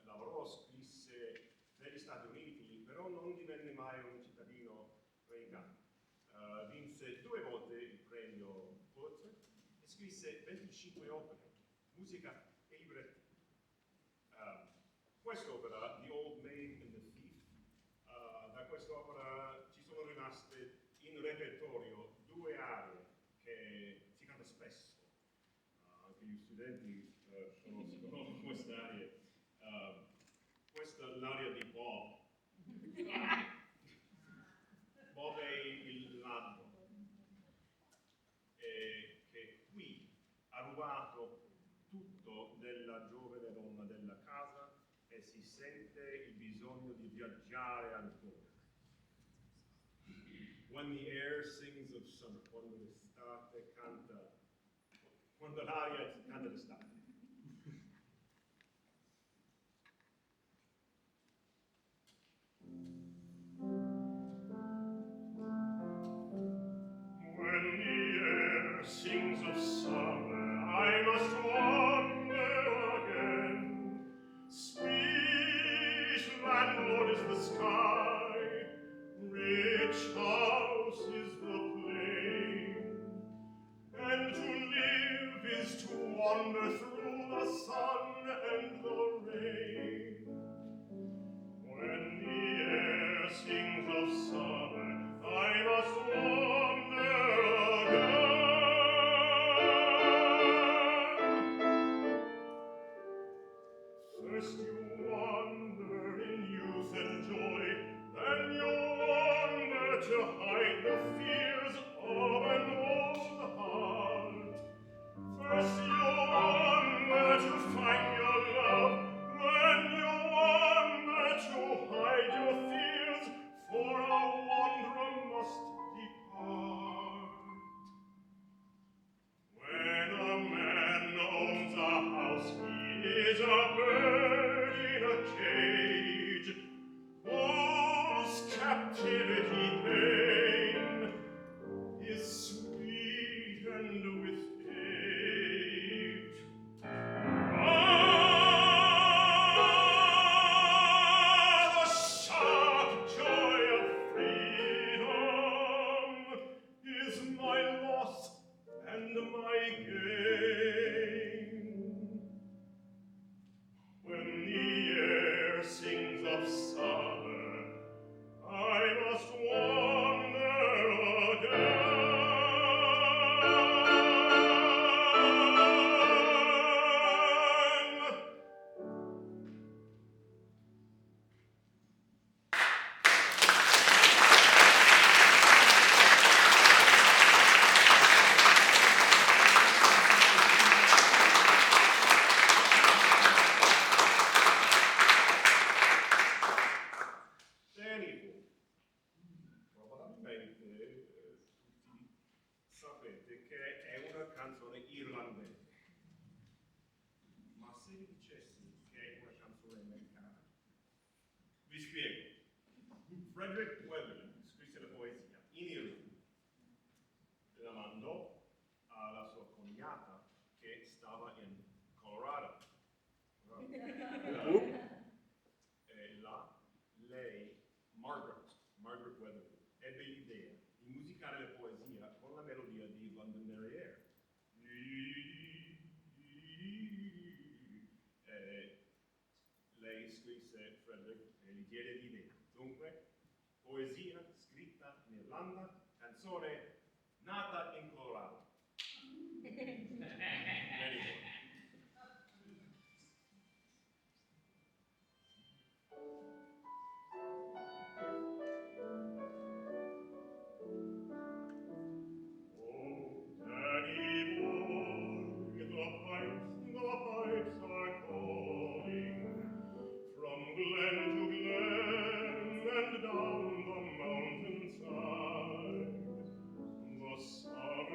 lavorò, scrisse negli Stati Uniti, però non divenne mai un cittadino americano. Vinse 2 volte il premio Pulitzer e scrisse 25 opere, musica e libretti. Quest'opera, The Old Maid and the Thief, da quest'opera ci sono rimaste in repertorio 2 arie che si canta spesso. Anche gli studenti conoscono queste arie. Questa è l'aria di Bob. Bob è il ladro che qui ha rubato tutto della giovane donna della casa e si sente il bisogno di viaggiare ancora. When the air sings of summer, quando l'estate canta, quando l'aria canta l'estate. When the air sings of summer, I must wander again. Sweet landlord is the sky, rich house is the plain, and to live is to wander through the sun and the rain. When the air sings of summer, I must wander again. First you wander in youth and joy, then you wander to hide the fears of an old heart. First you wander to find your love, then you wander to hide your fears, for a wanderer must depart. When a man owns a house, he is a bird in a cage, whose captivity pain is sweet and with age. The sharp joy of freedom is my loss and my gain. When the air sings of summer, I must wander again. Probabilmente tutti sapete che è una canzone irlandese, ma se vi dicessi che è una canzone americana, vi spiego. Frederick scrisse la poesia in Irlanda, la mandò alla sua cognata che stava in Colorado. E là lei, Margaret Weatherly, ebbe l'idea di musicare la poesia con la melodia di Londonderry Air. Lei scrisse Frederick e gli diede l'idea. Dunque, poesia scritta in Irlanda, canzone nata in Colorado. Summer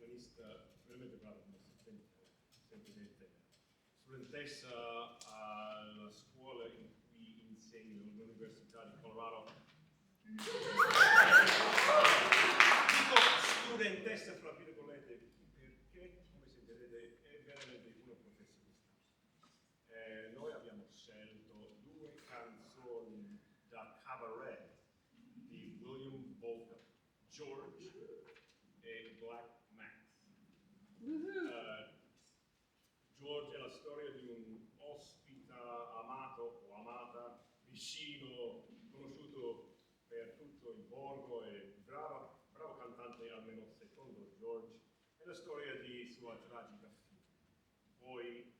pianista veramente bravo, come sentirete. Studentessa alla scuola in cui insegno all'Università di Colorado. Dico studentessa fra virgolette perché, come sentirete, è veramente una professionista. Noi abbiamo scelto 2 canzoni da cabaret di William Bolcom, George e Black Max. George è la storia di un ospita amato o amata, vicino, conosciuto per tutto il borgo e bravo cantante almeno secondo George. È la storia di sua tragica fine. Poi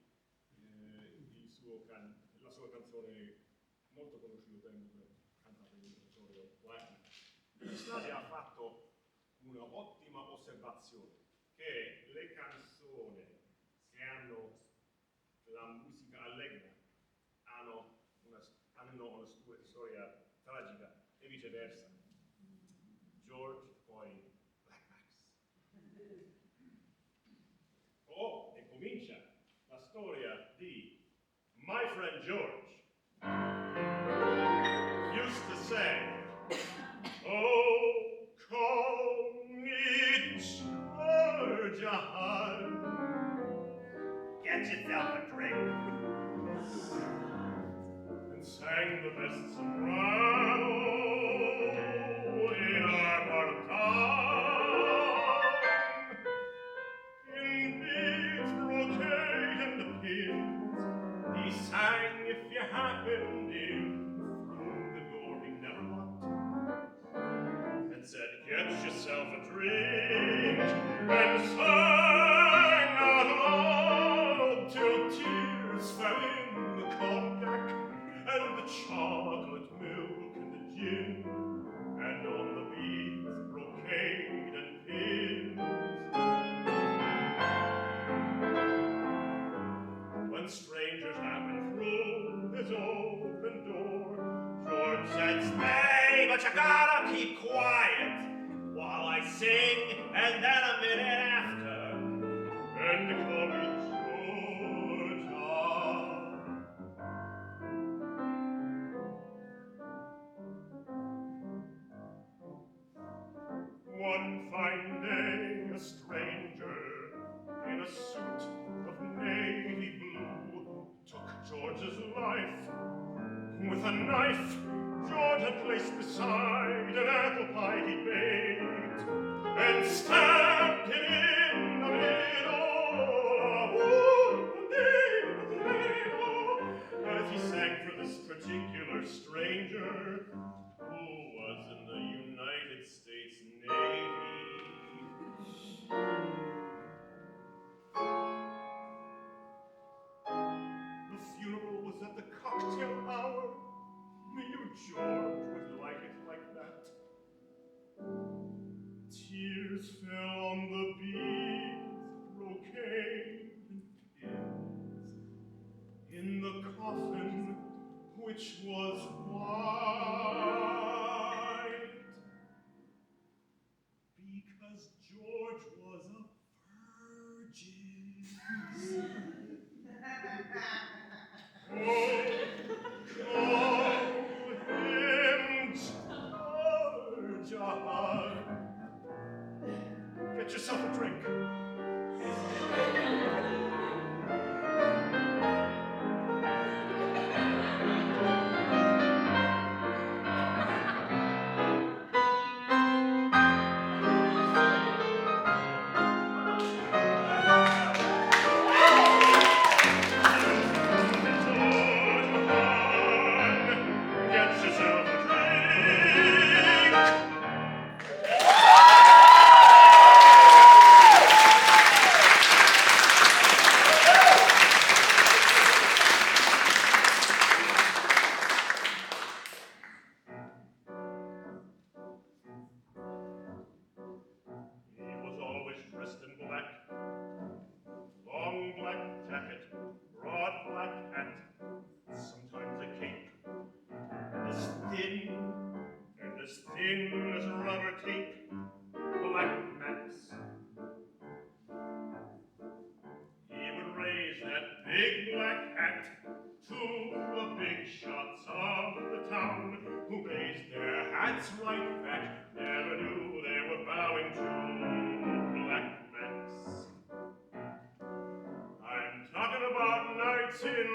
la sua canzone molto conosciuta cantata in territorio Black Max. Sociale ha fatto un'ottima osservazione che le canzoni che hanno la musica allegra hanno una storia tragica e viceversa. George poi Black Max. Oh, e comincia la storia di My friend George used to say, oh, call me Georgia, get yourself a drink, and sang the best soprano in our part of town. In beads, brocade, and pins, he sang if you happened in. Through the door he never locked, and said, get yourself a drink, and sang out loud till tears fell in the cognac, and the chocolate milk and the gin, and on the beads, brocade, and pins. When strangers happened through his open door, George said, stay, but you gotta keep quiet while I sing, and then a minute after, and call me Georgia. One fine day, a stranger in a suit of navy blue took George's life. With a knife George had placed beside an apple pie he baked, and stabbed him in the middle, as he sang for this particular stranger who was in the United States Navy. The funeral was at the cocktail hour. We knew George would like it like that. Tears fell on the beads, brocade, and pins in the coffin, which was white, because George was a virgin. Oh, call him Georgia. Get yourself a drink.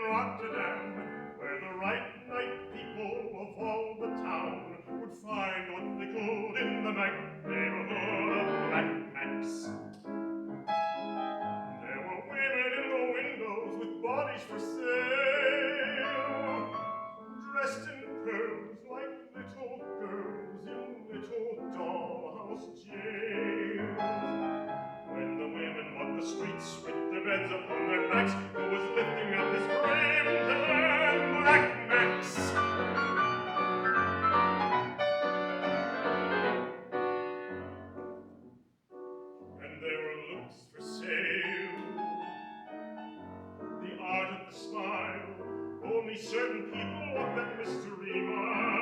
Rotterdam, where the right night people of all the town would find what they could in the neighborhood of Black Max. There were women in the windows with bodies for sale, dressed in curls like little girls in little dollhouse jails. When the women walked the streets with their beds upon their backs, who was lifting up his frame to learn Black Max? And there were looks for sale, the art of the smile. Only certain people walk that mystery mile.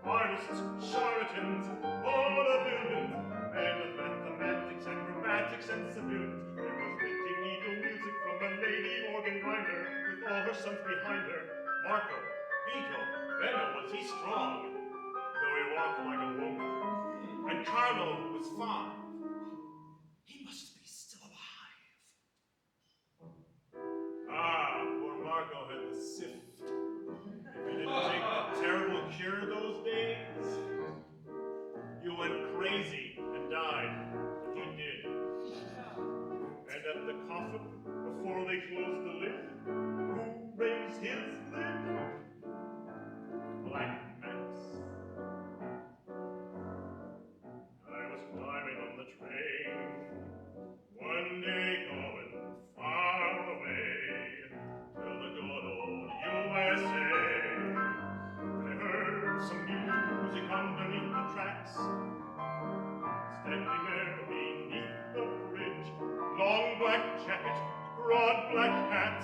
Artists, charlatans, vaudevillians, men of mathematics, acrobatics, and civilians. There was knitting needle music from a lady organ grinder, with all her sons behind her. Marco, Vito, Benno, was he strong, though he walked like a woman. And Carlo was 5. He must be still alive. Ah, poor Marco had the sift. If he didn't take the terrible cure those days, you went crazy and died. He did. And at the coffin, before they closed the lid, who raised his lid? Black Max. I was climbing on the train, one day going far away, to the good old USA. I heard some music underneath the tracks, standing there beneath the bridge, long black jacket, broad black hat,